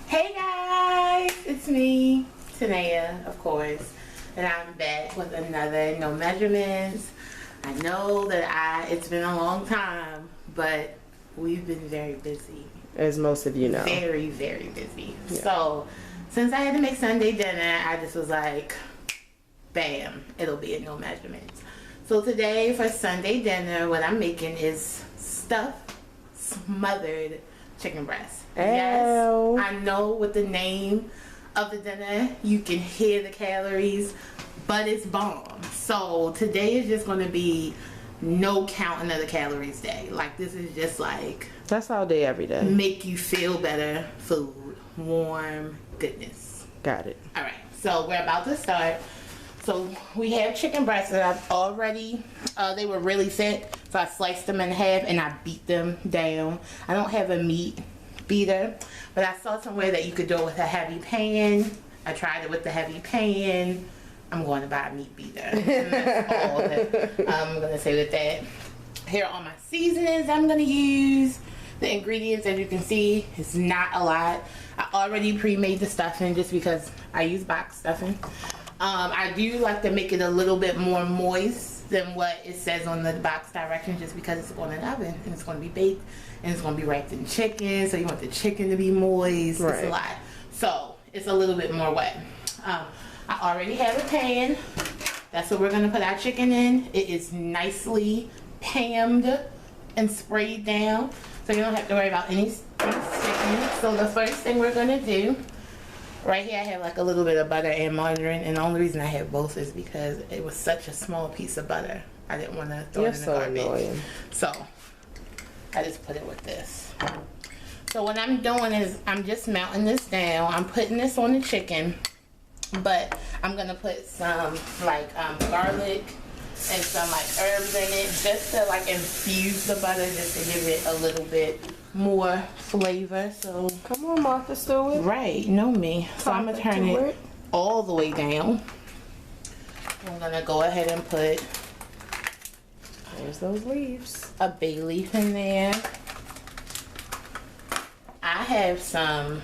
Hey guys, it's me, Tanea, of course, and I'm back with another No Measurements. I know that it's been a long time, but we've been very busy. As most of you know. Very, very busy. Yeah. So, since I had to make Sunday dinner, I just was like, bam, it'll be a No Measurements. So today for Sunday dinner, what I'm making is stuffed, smothered chicken breast. Ow. Yes, I know with the name of the dinner, you can hear the calories, but it's bomb. So today is just going to be no counting of the calories day. Like, this is just like, that's all day, every day. Make you feel better food, warm goodness. Got it. All right, so we're about to start. So we have chicken breasts that I've already, they were really thick, so I sliced them in half and I beat them down. I don't have a meat beater, but I saw somewhere that you could do it with a heavy pan. I tried it with the heavy pan. I'm going to buy a meat beater. And that's all that I'm going to say with that. Here are all my seasonings I'm going to use. The ingredients, as you can see, is not a lot. I already pre-made the stuffing just because I use box stuffing. I do like to make it a little bit more moist than what it says on the box directions, just because it's going in the oven and it's going to be baked and it's going to be wrapped in chicken, so you want the chicken to be moist. Right. It's a lot, so it's a little bit more wet. I already have a pan. That's what we're going to put our chicken in. It is nicely pammed and sprayed down, so you don't have to worry about any sticking. So the first thing we're going to do, right here I have like a little bit of butter and margarine, and the only reason I have both is because it was such a small piece of butter. I didn't want to throw it in the garbage. Annoying. So I just put it with this. So what I'm doing is I'm just melting this down. I'm putting this on the chicken, but I'm gonna put some like garlic and some like herbs in it, just to like infuse the butter, just to give it a little bit more flavor. So come on, Martha Stewart. Right, know me. So I'm gonna turn it all the way down. I'm gonna go ahead and put, there's those leaves, a bay leaf in there. I have some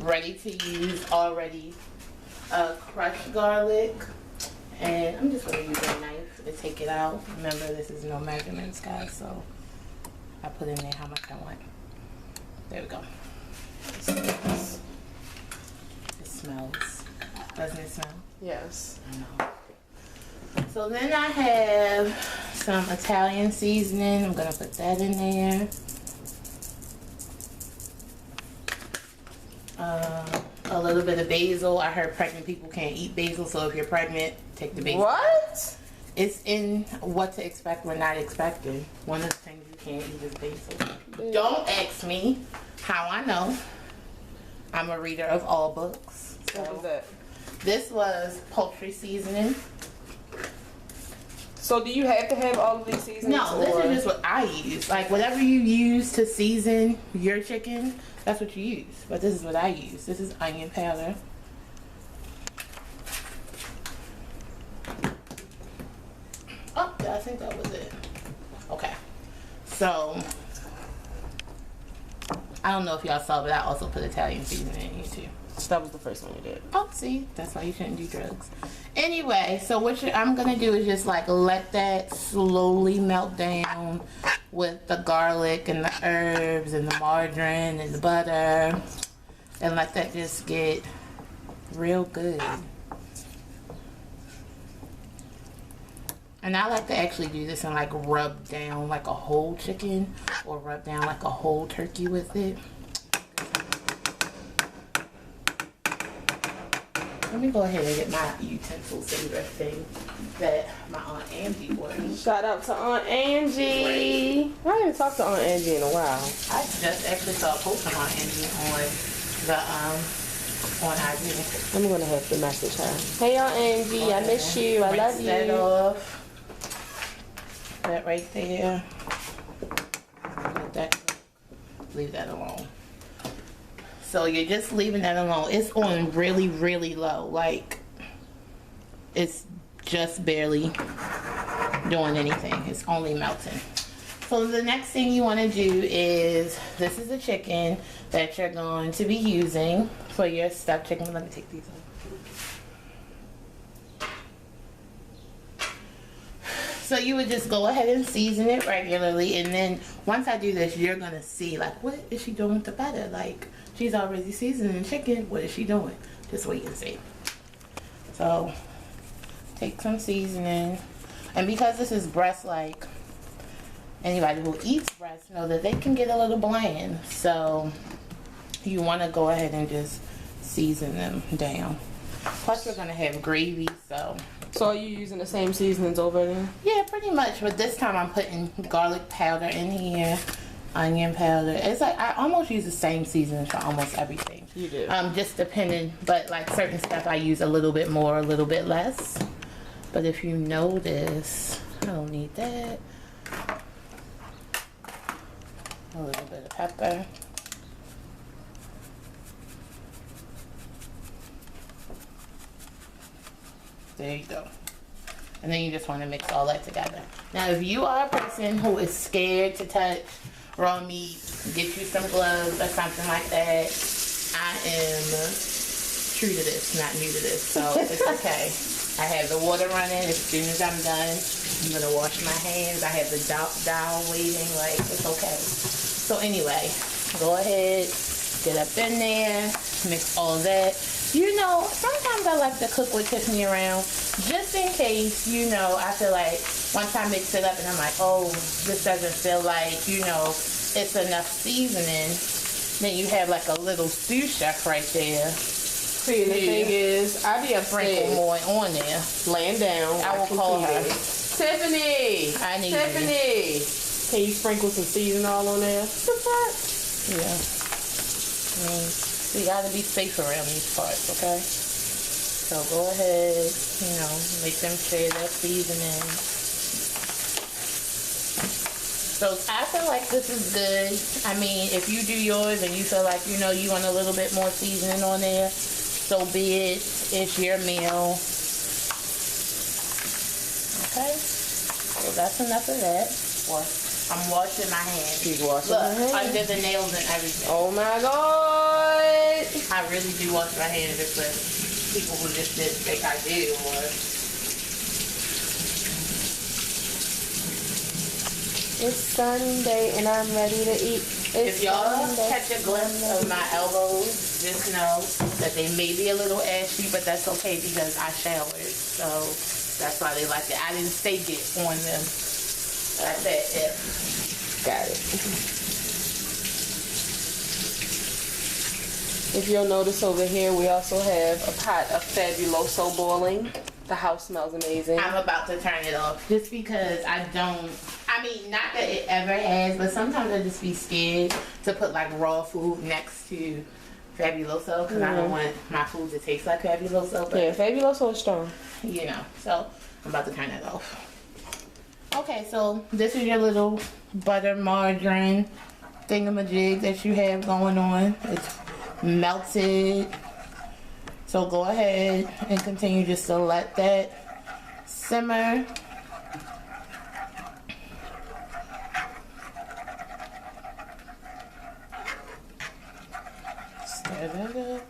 ready to use already crushed garlic, and I'm just gonna use a knife to take it out. Remember, this is no measurements, guys, so I put in there how much I want. There we go. It smells. Doesn't it smell? Yes. I know. So then I have some Italian seasoning. I'm gonna put that in there. A little bit of basil. I heard pregnant people can't eat basil, so if you're pregnant, take the basil. What? It's in What to Expect When Not Expected. One of the things you can't eat is basil. Don't ask me how I know. I'm a reader of all books. So what was that? This was Poultry seasoning. So do you have to have all of these seasonings? No, this is just what I use. Like, whatever you use to season your chicken, that's what you use. But this is what I use. This is onion powder. Oh, I think that was it. Okay. So, I don't know if y'all saw, but I also put Italian seasoning in here too. That was the first one you did. Oh, see, that's why you shouldn't do drugs. Anyway, so what I'm gonna do is just like let that slowly melt down with the garlic and the herbs and the margarine and the butter, and let that just get real good. And I like to actually do this and like rub down like a whole chicken, or rub down like a whole turkey with it. Let me go ahead and get my utensil saver thing that my Aunt Angie ordered. Shout out to Aunt Angie. I haven't talked to Aunt Angie in a while. I just actually saw a post from Aunt Angie on the on IG. I'm gonna have to message her. Hey Aunt Angie, okay. I miss you. I love you. That off. That right there. Let that, leave that alone. So you're just leaving that alone. It's on really, really low. Like, it's just barely doing anything. It's only melting. So the next thing you want to do is, this is the chicken that you're going to be using for your stuffed chicken. Let me take these off. So you would just go ahead and season it regularly, and then once I do this, you're gonna see like, what is she doing with the butter? Like, she's already seasoning the chicken. What is she doing? Just wait and see. So take some seasoning, and because this is breast, like anybody who eats breast know that they can get a little bland. So you want to go ahead and just season them down. Plus we're gonna have gravy, so. So are you using the same seasonings over there? Yeah, pretty much. But this time I'm putting garlic powder in here, onion powder. It's like I almost use the same seasoning for almost everything. You do. Just depending, but like certain stuff I use a little bit more, a little bit less. But if you notice, I don't need that. A little bit of pepper. There you go. And then you just want to mix all that together. Now, if you are a person who is scared to touch raw meat, get you some gloves or something like that. I am true to this, not new to this, so it's okay. I have the water running. As soon as I'm done, I'm going to wash my hands. I have the dowel waiting, like, it's okay. So anyway, go ahead, get up in there, mix all that. You know, sometimes I like to cook with Tiffany around, just in case, you know, I feel like once I mix it up and I'm like, oh, this doesn't feel like, you know, it's enough seasoning, then you have like a little sous chef right there. See, the thing is, I be Sprinkle upstairs, more on there. laying down. I will call her. Tiffany! I need Tiffany! Can you sprinkle some seasoning all on there? Yeah. I mean, we gotta be safe around these parts, okay? So go ahead, you know, make them share that seasoning. So I feel like this is good. I mean, if you do yours and you feel like, you know, you want a little bit more seasoning on there, so be it. It's your meal. Okay? So that's enough of that. I'm washing my hands. She's washing Look, her hands. under the nails and everything. Oh my God! I really do wash my hands just for people who just didn't think I do. Or It's Sunday and I'm ready to eat. if y'all catch a glimpse of my elbows, just know that they may be a little ashy, but that's okay because I showered. So that's why they like it. I didn't stake it on them. I said if. Got it. If you'll notice over here, we also have a pot of Fabuloso boiling. The house smells amazing. I'm about to turn it off just because I mean, not that it ever has, but sometimes I just be scared to put like raw food next to Fabuloso because I don't want my food to taste like Fabuloso. But Yeah, Fabuloso is strong. you know, so I'm about to turn it off. Okay, so this is your little butter margarine thingamajig that you have going on. It's melted. So go ahead and continue just to let that simmer. Stir that up.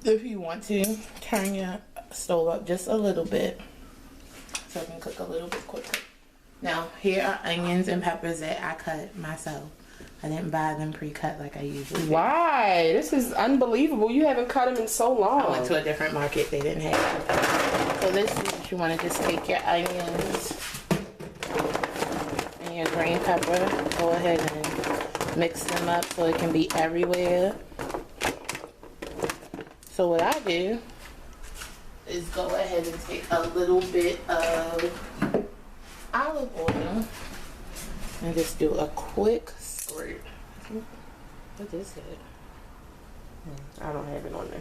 If you want to, turn your stove up just a little bit so it can cook a little bit quicker. Now, here are onions and peppers that I cut myself. I didn't buy them pre-cut like I usually do. Why? This is unbelievable. You haven't cut them in so long. I went to a different market. They didn't have them. So this is what you want to just take your onions and your green pepper. Go ahead and mix them up so it can be everywhere. So what I do is go ahead and take a little bit of olive oil and just do a quick squirt. What is it? I don't have it on the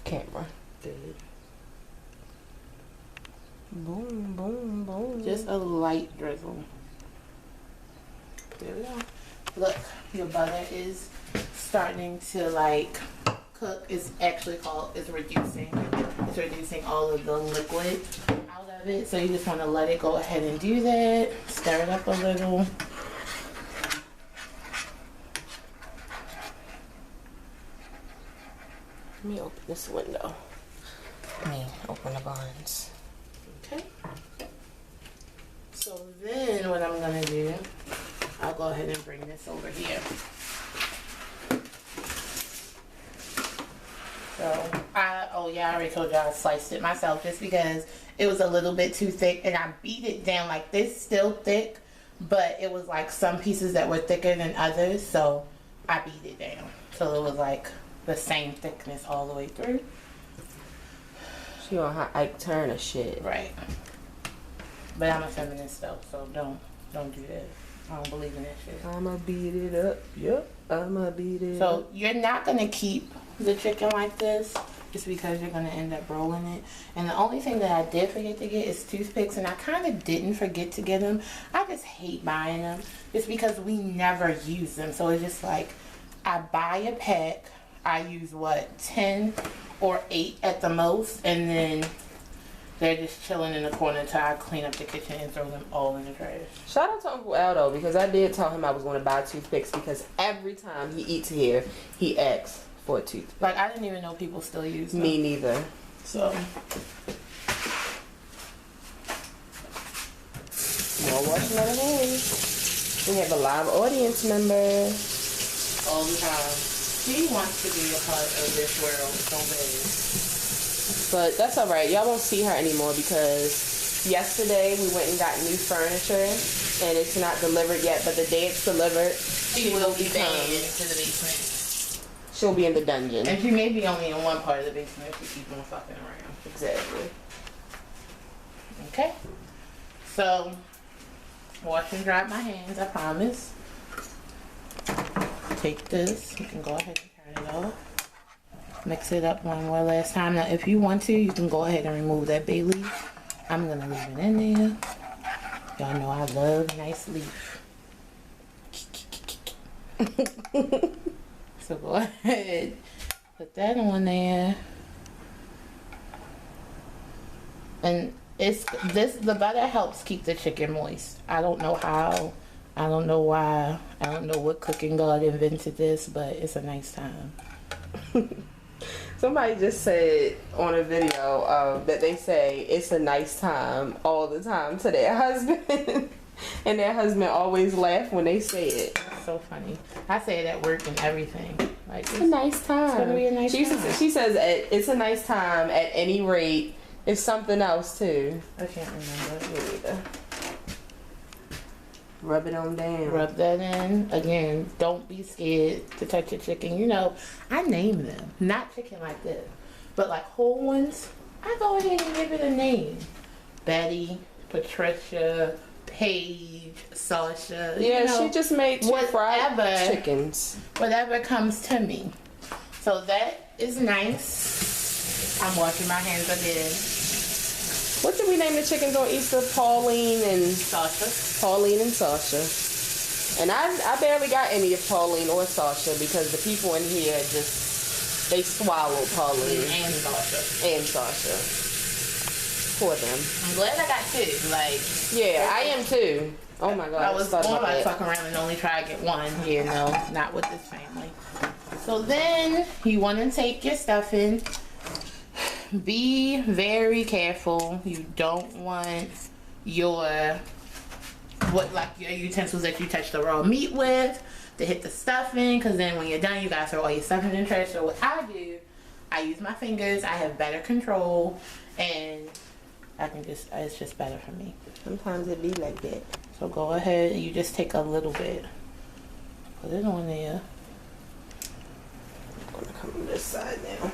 camera. Good. Boom, boom, boom. Just a light drizzle. There we go. Look, your butter is starting to like cook. It's actually called, it's reducing all of the liquid out of of it. So you just want to let it go ahead and do that. Stir it up a little. Let me open this window. Let me open the blinds. Okay. So then what I'm going to do, I'll go ahead and bring this over here. So, I already told you I sliced it myself just because it was a little bit too thick, and I beat it down like this, still thick, but it was like some pieces that were thicker than others, so I beat it down. So it was like the same thickness all the way through. She on her Ike Turner shit. Right. But I'm a feminist though, so don't do that. I don't believe in that shit. I'ma beat it up. Yep. I'ma beat it up. So you're not gonna keep the chicken like this just because you're gonna end up rolling it. And the only thing that I did forget to get is toothpicks, and I kind of didn't forget to get them. I just hate buying them just because we never use them. So it's just like I buy a pack, I use 10 or 8 at the most, and then they're just chilling in the corner until I clean up the kitchen and throw them all in the trash. Shout out to Uncle Aldo, because I did tell him I was going to buy toothpicks, because every time he eats here, he asks for a toothpick. Like, I didn't even know people still use them. Me neither. So, more washing of the hands. We have a live audience member. all the time. She wants to be a part of this world so bad. But that's alright. Y'all won't see her anymore because yesterday we went and got new furniture and it's not delivered yet, but the day it's delivered, She will be banned into the basement. she'll be in the dungeon. And she may be only in one part of the basement if she keeps on fucking around. Exactly. Okay. So, wash and dry my hands, I promise. Take this. You can go ahead and turn it off. Mix it up one more last time. Now, if you want to, you can go ahead and remove that bay leaf. I'm going to leave it in there. Y'all know I love nice leaf. So go ahead. Put that on there. And the butter helps keep the chicken moist. I don't know how. I don't know why. I don't know what cooking god invented this, but it's a nice time. Somebody just said on a video that they say it's a nice time all the time to their husband. And their husband always laugh when they say it. It's so funny. I say it at work and everything. Like, It's a nice time. It's gonna be a nice time. She says it's a nice time at any rate. It's something else too. I can't remember. Me neither. Rub it on down. Rub that in. Again, don't be scared to touch your chicken. You know, I name them. Not chicken like this. But like whole ones, I go ahead and give it a name. Betty, Patricia, Paige, Sasha. Yeah, you know, she just made two fried whatever. chickens. Whatever comes to me. So that is nice. I'm washing my hands again. What did we name the chickens on Easter? Pauline and Sasha. Pauline and Sasha. And I barely got any of Pauline or Sasha because the people in here just, they swallowed Pauline And Sasha. and Sasha. For them. I'm glad I got two. Like, Yeah, I am too. Oh my god. I was thought going about to that. fuck around and only try to get one. Yeah, no, not with this family. So then you want to take your stuffing. Be very careful. You don't want your utensils that you touch the raw meat with to hit the stuffing, because then when you're done, you gotta throw all your stuffing in the trash. So what I do, I use my fingers. I have better control, and it's just better for me. Sometimes it be like that. So go ahead and you just take a little bit. Put it on there. I'm gonna come on this side now.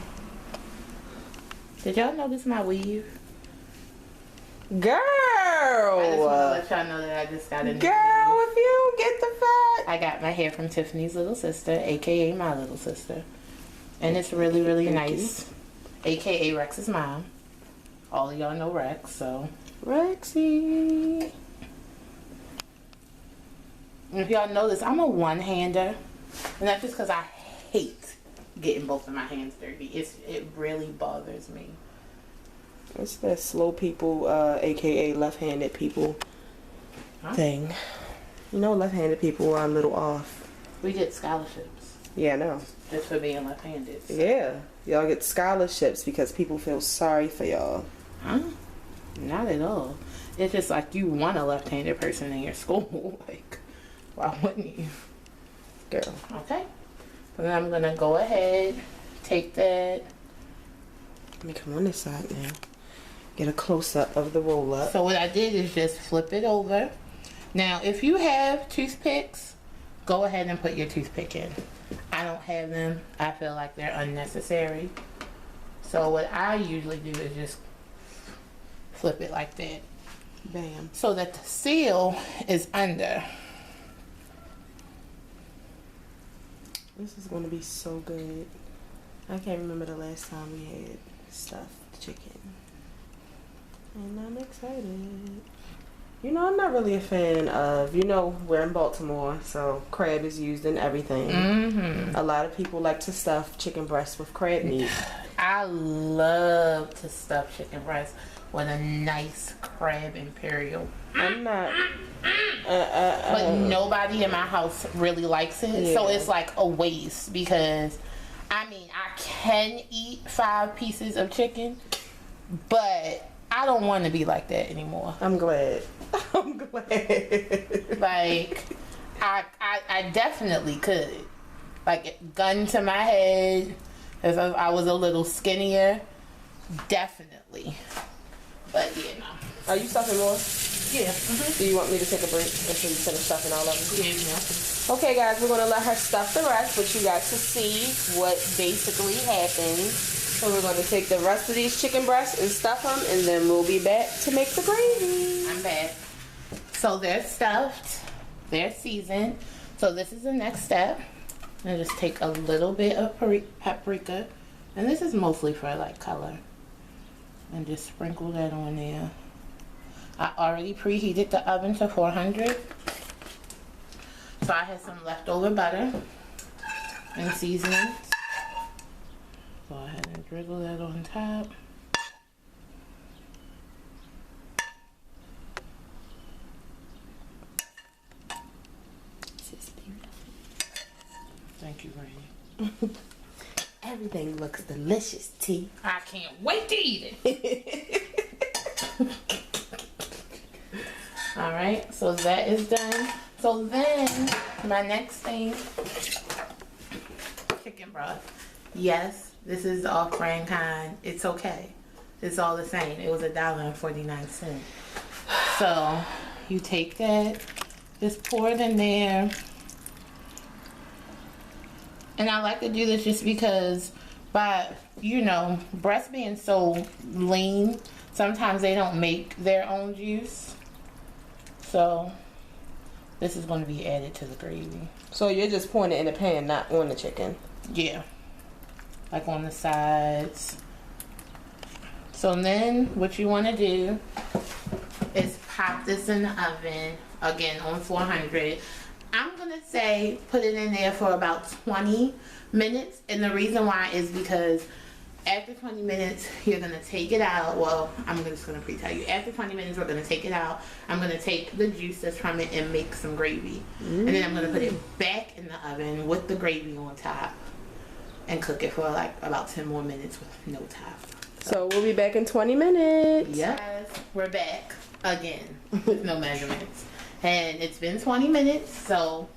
Did y'all notice my weave? Girl! I just want to let y'all know that I just got a new Girl, weave. if you don't get the fat. I got my hair from Tiffany's little sister, aka my little sister. And it's really, really nice. Aka Rex's mom. All of y'all know Rex, so. Rexy. And if y'all notice, I'm a one-hander. And that's just because I hate getting both of my hands dirty. It really bothers me. It's that slow people, aka left-handed people thing. You know, left-handed people are a little off. We get scholarships. Yeah, I know. Just for being left-handed. So. Yeah, y'all get scholarships because people feel sorry for y'all. Huh? Not at all. It's just like you want a left-handed person in your school. Like, why wouldn't you? Girl. Okay. So then I'm gonna go ahead, take that. Let me come on this side now. Get a close-up of the roll-up. So what I did is just flip it over. Now, if you have toothpicks, go ahead and put your toothpick in. I don't have them. I feel like they're unnecessary. So what I usually do is just flip it like that. Bam. So that the seal is under. This is going to be so good. I can't remember the last time we had stuffed chicken. And I'm excited. You know, I'm not really a fan of, you know, we're in Baltimore, so crab is used in everything. Mm-hmm. A lot of people like to stuff chicken breast with crab meat. I love to stuff chicken breast with a nice crab imperial. I'm not. But nobody in my house really likes it. Yeah. So it's like a waste because, I mean, I can eat 5 pieces of chicken, but I don't want to be like that anymore. I'm glad. I'm glad. Like, I definitely could. Like, gun to my head, if I was a little skinnier, definitely. But, you know. Are you stuffing more? Yeah. Mm-hmm. Do you want me to take a break until you finish stuffing all of them? Yeah, no. Okay, guys, we're going to let her stuff the rest, but you got to see what basically happens. So we're going to take the rest of these chicken breasts and stuff them, and then we'll be back to make the gravy. I'm back. So they're stuffed. They're seasoned. So this is the next step. I just take a little bit of paprika, and this is mostly for like color, and just sprinkle that on there. I already preheated the oven to 400. So I had some leftover butter and seasonings. Go ahead and drizzle that on top. This is beautiful. Thank you, Rainy. Everything looks delicious, T. I can't wait to eat it. Alright, so that is done. So then, my next thing, chicken broth. Yes, this is the off-brand kind. It's okay. It's all the same. It was $1.49. So, you take that, just pour it in there. And I like to do this just because by, you know, breasts being so lean, sometimes they don't make their own juice. So, this is going to be added to the gravy. So you're just pouring it in the pan, not on the chicken? Yeah. Like on the sides. So then, what you want to do is pop this in the oven, again on 400. I'm going to say put it in there for about 20 minutes. And the reason why is because after 20 minutes, you're going to take it out. Well, I'm just going to pre-tell you. After 20 minutes, we're going to take it out. I'm going to take the juice that's from it and make some gravy. And then I'm going to put it back in the oven with the gravy on top and cook it for like about 10 more minutes with no top. So we'll be back in 20 minutes. Yes, we're back again with no measurements. And it's been 20 minutes, so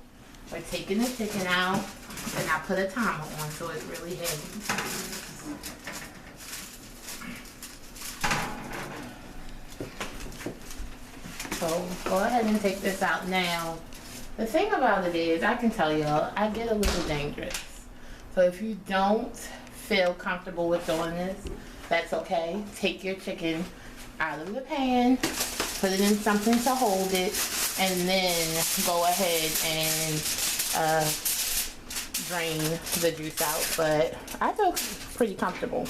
we're taking the chicken out. And I put a timer on so it's really heavy. So go ahead and take this out now. The thing about it is, I can tell y'all, I get a little dangerous. So if you don't feel comfortable with doing this, that's okay. Take your chicken out of the pan, put it in something to hold it, and then go ahead and drain the juice out. But I feel pretty comfortable.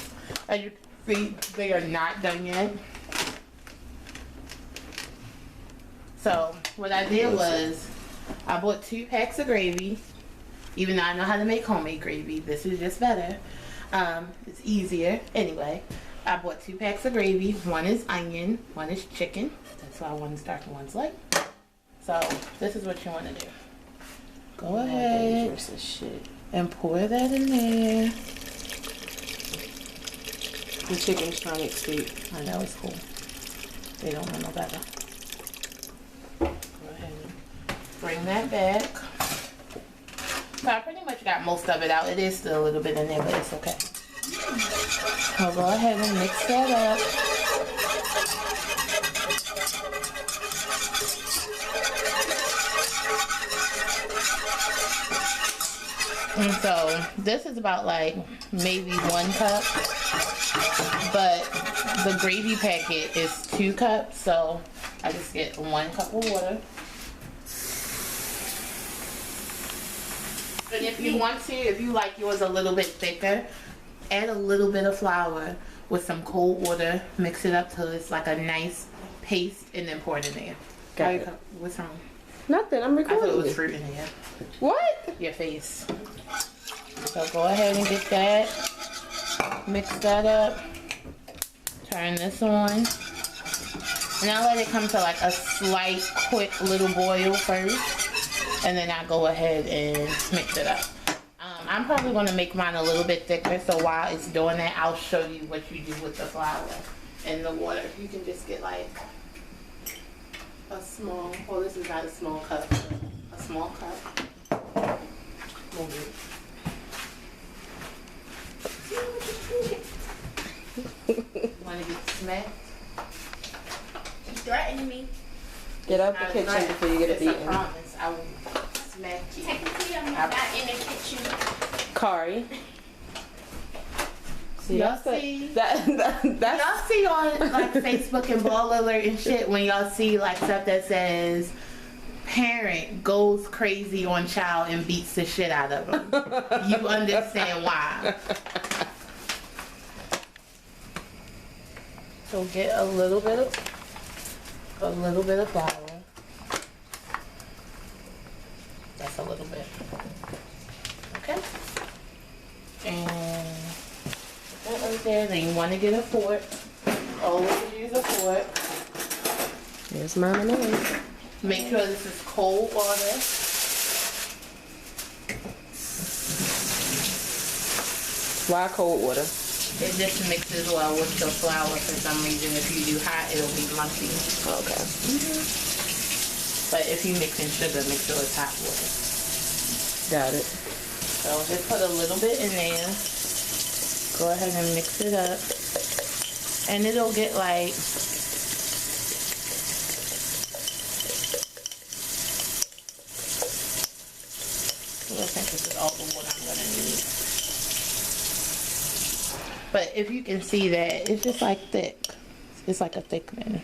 As you see, they are not done yet. So what I did was I bought 2 packs of gravy. Even though I know how to make homemade gravy, this is just better. It's easier anyway. I bought 2 packs of gravy. One is onion, one is chicken. That's why one's dark and one's light. So this is what you want to do. Go ahead Dangerous as shit. and pour that in there. The chicken's trying to escape. I know, it's cool. They don't know no better. Go ahead and bring that back. So I pretty much got most of it out. It is still a little bit in there, but it's okay. So go ahead and mix that up. And so this is about like maybe 1 cup, but the gravy packet is 2 cups, so I just get 1 cup of water. And if you want to, if you like yours a little bit thicker, add a little bit of flour with some cold water, mix it up till it's like a nice paste, and then pour it in there. Got it. What's wrong? Nothing, I'm I recording. thought it was fruit in there. What? Your face. So go ahead and get that. Mix that up. Turn this on. And I'll let it come to like a slight, quick little boil first. And then I'll go ahead and mix it up. I'm probably going to make mine a little bit thicker. So while it's doing that, I'll show you what you do with the flour and the water. You can just get like a small, well, this is not a small cup, but a small cup. Move it. Want to get smacked? You threatening me. Get out the kitchen before you get it's beaten. a promise. I will smack you. Technically, I'm not in the kitchen. Kari. See, Y'all that's the- see? that's Y'all see on like Facebook and Ball Alert and shit when y'all see like stuff that says parent goes crazy on child and beats the shit out of them. You understand why. So get a little bit of flour. That's a little bit. Okay. And put that right there. Then you want to get a fork. Always use a fork. There's mine and mine. Make sure this is cold water. Why cold water? It just mixes well with the flour for some reason. If you do hot, it'll be lumpy. Okay. But if you mix in sugar, make sure it's hot water. Got it. So just put a little bit in there. Go ahead and mix it up. And it'll get like, I think this is all the water I'm gonna need. But if you can see that, it's just like thick. It's like a thickening.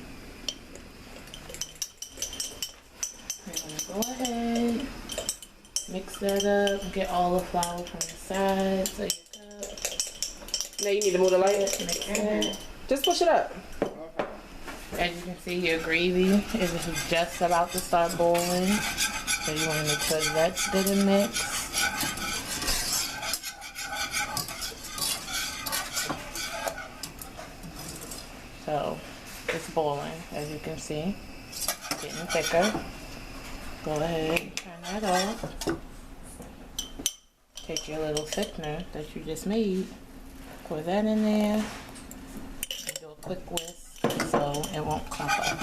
Go ahead, mix that up, get all the flour from the side. So your cup. Now you need to move the light. Mix it. Just push it up. As you can see, your gravy is just about to start boiling. So you want to make sure that's good and mixed. So it's boiling, as you can see. Getting thicker. Go ahead, turn that off. Take your little thickener that you just made, pour that in there, and do a quick whisk so it won't clump up.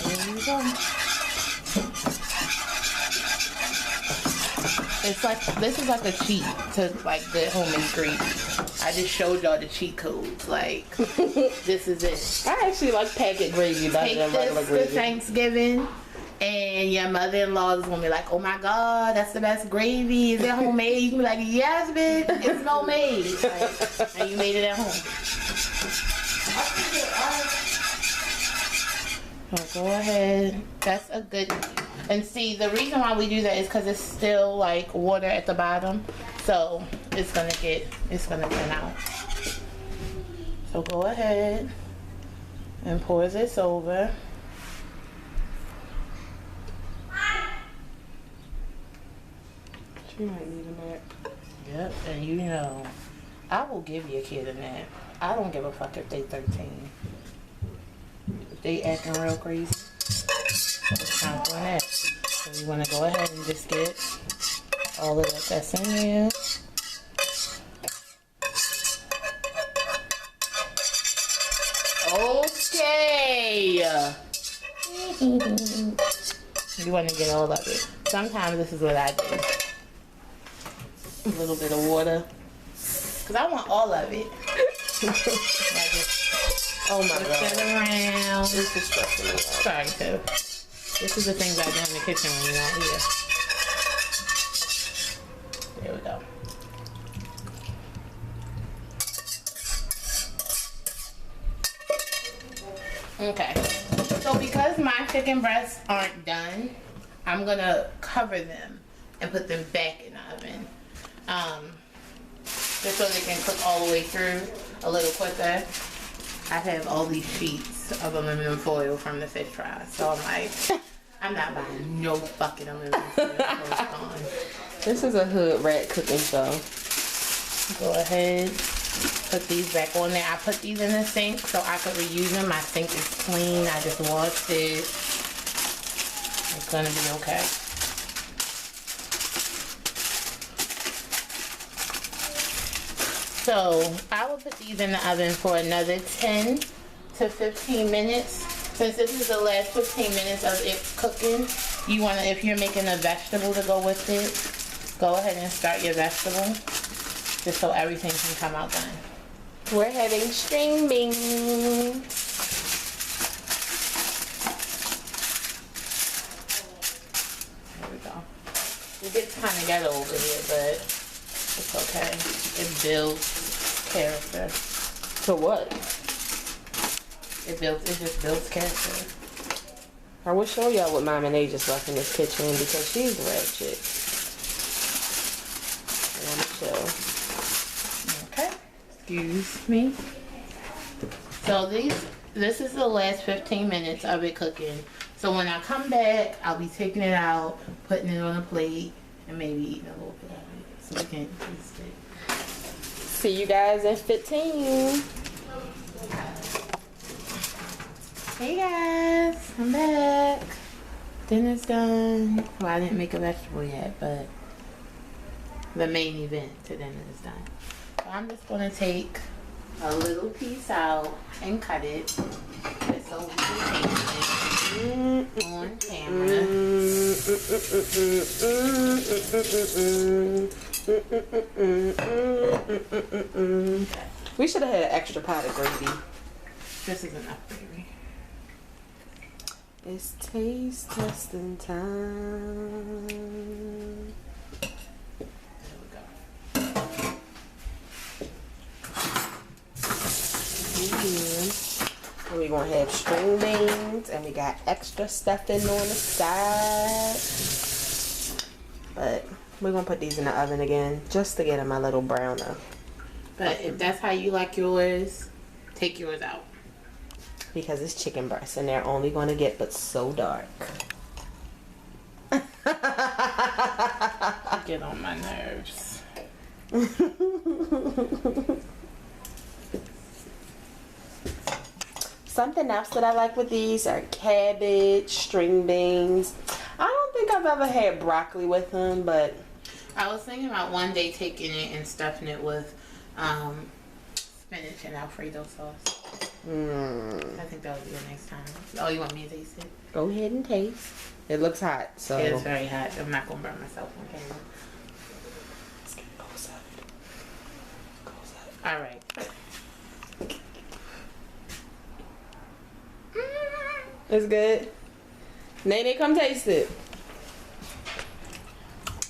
There you go. It's like, this is like a cheat to like the homemade gravy. I just showed y'all the cheat codes. Like, this is it. I actually like packet gravy better Take than regular this to gravy. Thanksgiving, and your mother-in-law is gonna be like, "Oh my God, that's the best gravy. Is it homemade?" You can be like, "Yes, bitch, it's homemade." Like, and you made it at home. So go ahead. That's a good. And see, the reason why we do that is because it's still like water at the bottom, so it's gonna thin out. So go ahead and pour this over. She might need a back. Yep, and you know, I will give your kid a nap. I don't give a fuck if they 13. If they acting real crazy, it's time for a nap. So you want to go ahead and just get all of that that's in there. Okay. You want to get all of it. Sometimes this is what I do. A little bit of water. Because I want all of it. Oh my god. Turn around. This is stressing me out. Sorry, too. This is the things I do in the kitchen when you're not here. There we go. Okay. So because my chicken breasts aren't done, I'm going to cover them and put them back in the oven. Just so they can cook all the way through a little quicker. I have all these sheets of aluminum foil from the fish fry. So I'm like, I'm not buying no fucking aluminum foil. This is a hood rat cooking show. Go ahead, put these back on there. I put these in the sink so I could reuse them. My sink is clean. I just washed it. It's gonna be okay. So I will put these in the oven for another 10 to 15 minutes. Since this is the last 15 minutes of it cooking, you want to, if you're making a vegetable to go with it, go ahead and start your vegetable just so everything can come out done. We're having string beans. There we go. It gets kind of ghetto over here, but it's okay. It builds character. To what? It just builds character. I will show y'all what Mom and A just left in this kitchen because she's ratchet. I want to show. Okay. Excuse me. So this is the last 15 minutes of it cooking. So when I come back, I'll be taking it out, putting it on a plate, and maybe eating a little bit of it so we can taste it. See you guys in 15. Hey guys, I'm back. Dinner's done. Well, I didn't make a vegetable yet, but the main event to dinner is done. So I'm just gonna take a little piece out and cut it just so we can taste it on camera. We should have had an extra pot of gravy. This is enough gravy. It's taste testing time. There we go. And we're gonna have string beans, and we got extra stuffing on the side. But we're gonna put these in the oven again just to get them a little browner. But if that's how you like yours, take yours out. Because it's chicken breast and they're only gonna get but so dark. Get on my nerves. Something else that I like with these are cabbage, string beans. I don't think I've ever had broccoli with them, but I was thinking about one day taking it and stuffing it with spinach and Alfredo sauce. I think that would be a nice time. Oh, you want me to taste it? Go ahead and taste. It looks hot, so It is very hot. I'm not gonna burn myself on camera. let's get close up. All right. It's good. Nene, come taste it.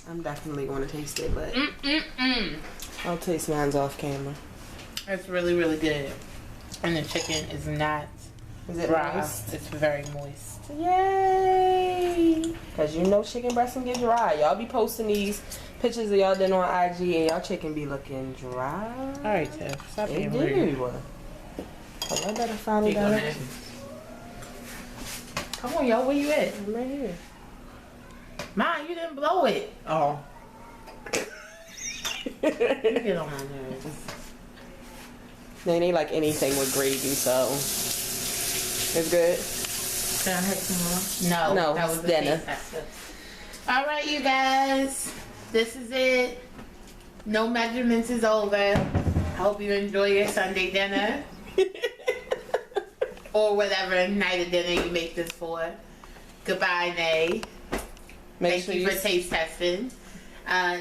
I'm definitely going to taste it, but I'll taste mine off camera. It's really, really good. And the chicken is not Is it dry. moist? It's very moist. Yay! Because you know chicken breast can get dry. Y'all be posting these pictures of y'all done on IG and y'all chicken be looking dry. All right, Tiff. Stop It being do. rude. Well, I better follow Here you go, man. directions. Come on, y'all. Where you at? I'm right here. Mom, you didn't blow it. Oh. You get on my nerves. They like anything with gravy, so it's good. Can I have some more? No, that was the dinner. taste tester. All right, you guys. This is it. No measurements is over. I hope you enjoy your Sunday dinner. Or whatever night of dinner you make this for. Goodbye, Nay. Thank you for taste testing.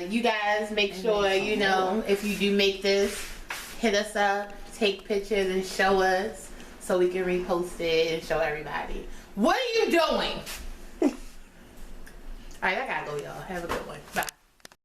You guys make sure, you know, if you do make this, hit us up, take pictures and show us so we can repost it and show everybody. What are you doing? All right, I gotta go, y'all. Have a good one. Bye.